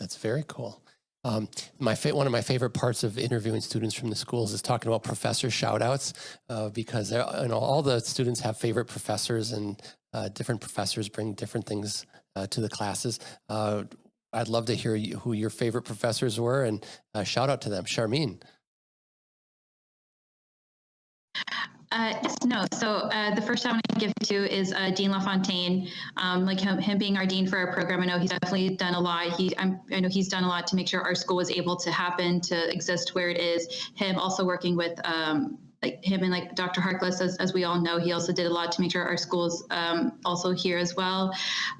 That's very cool. One of my favorite parts of interviewing students from the schools is talking about professor shout outs, because all the students have favorite professors, and different professors bring different things to the classes. I'd love to hear who your favorite professors were, and shout out to them. Charmaine. Yes, no. So the first I want to give to is Dean LaFontaine. Like him being our dean for our program, I know he's definitely done a lot. I know he's done a lot to make sure our school was able to happen, to exist where it is. Him also working with like him and like Dr. Harkless, as we all know, he also did a lot to make sure our schools also here as well.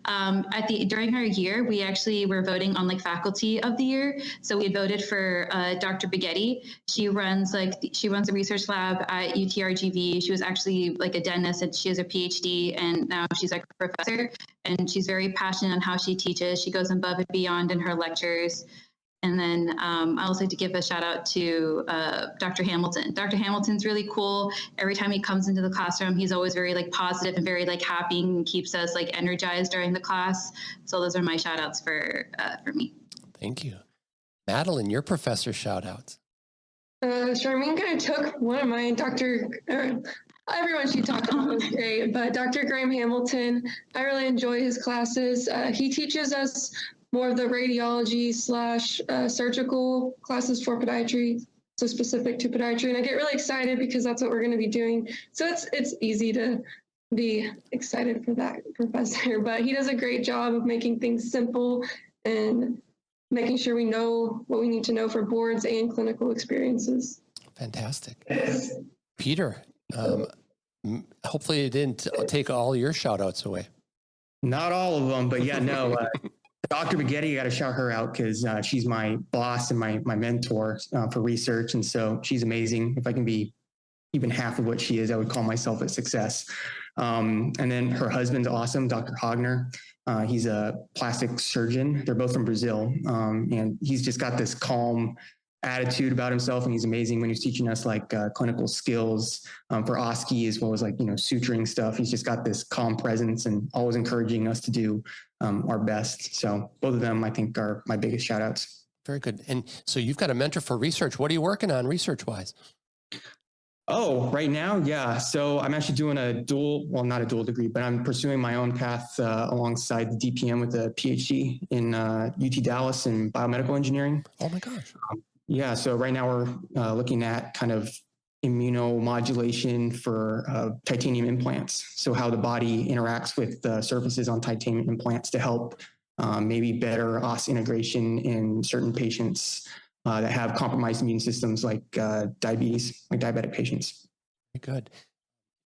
During our year, we actually were voting on like faculty of the year. So we voted for Dr. Baghetti. She runs a research lab at UTRGV. She was actually like a dentist, and she has a PhD, and now she's like a professor. And she's very passionate on how she teaches. She goes above and beyond in her lectures. And then I also like to give a shout out to Dr. Hamilton. Dr. Hamilton's really cool. Every time he comes into the classroom, he's always very like positive and very like happy, and keeps us like energized during the class. So those are my shout outs for me. Thank you. Madeline, your professor shout outs. Charmaine kind of took one of mine. Everyone she talked about was great, but Dr. Graham Hamilton, I really enjoy his classes. He teaches us more of the radiology / surgical classes for podiatry, so specific to podiatry. And I get really excited because that's what we're going to be doing. So it's easy to be excited for that professor, but he does a great job of making things simple and making sure we know what we need to know for boards and clinical experiences. Fantastic. Peter, hopefully it didn't take all your shout outs away. Not all of them, but yeah, no. Dr. Baghetti, I got to shout her out because she's my boss and my mentor for research. And so she's amazing. If I can be even half of what she is, I would call myself a success. And then her husband's awesome, Dr. Hogner. He's a plastic surgeon. They're both from Brazil. And he's just got this calm attitude about himself, and he's amazing when he's teaching us like clinical skills for OSCE, as well as like, suturing stuff. He's just got this calm presence and always encouraging us to do our best. So both of them, I think, are my biggest shout outs. Very good. And so you've got a mentor for research. What are you working on research wise? Oh, right now? Yeah. So I'm actually doing not a dual degree, but I'm pursuing my own path alongside the DPM with a PhD in UT Dallas in biomedical engineering. Oh my gosh. Yeah. So right now we're looking at kind of immunomodulation for titanium implants. So how the body interacts with the surfaces on titanium implants to help maybe better os integration in certain patients that have compromised immune systems, like diabetes, like diabetic patients. Very good.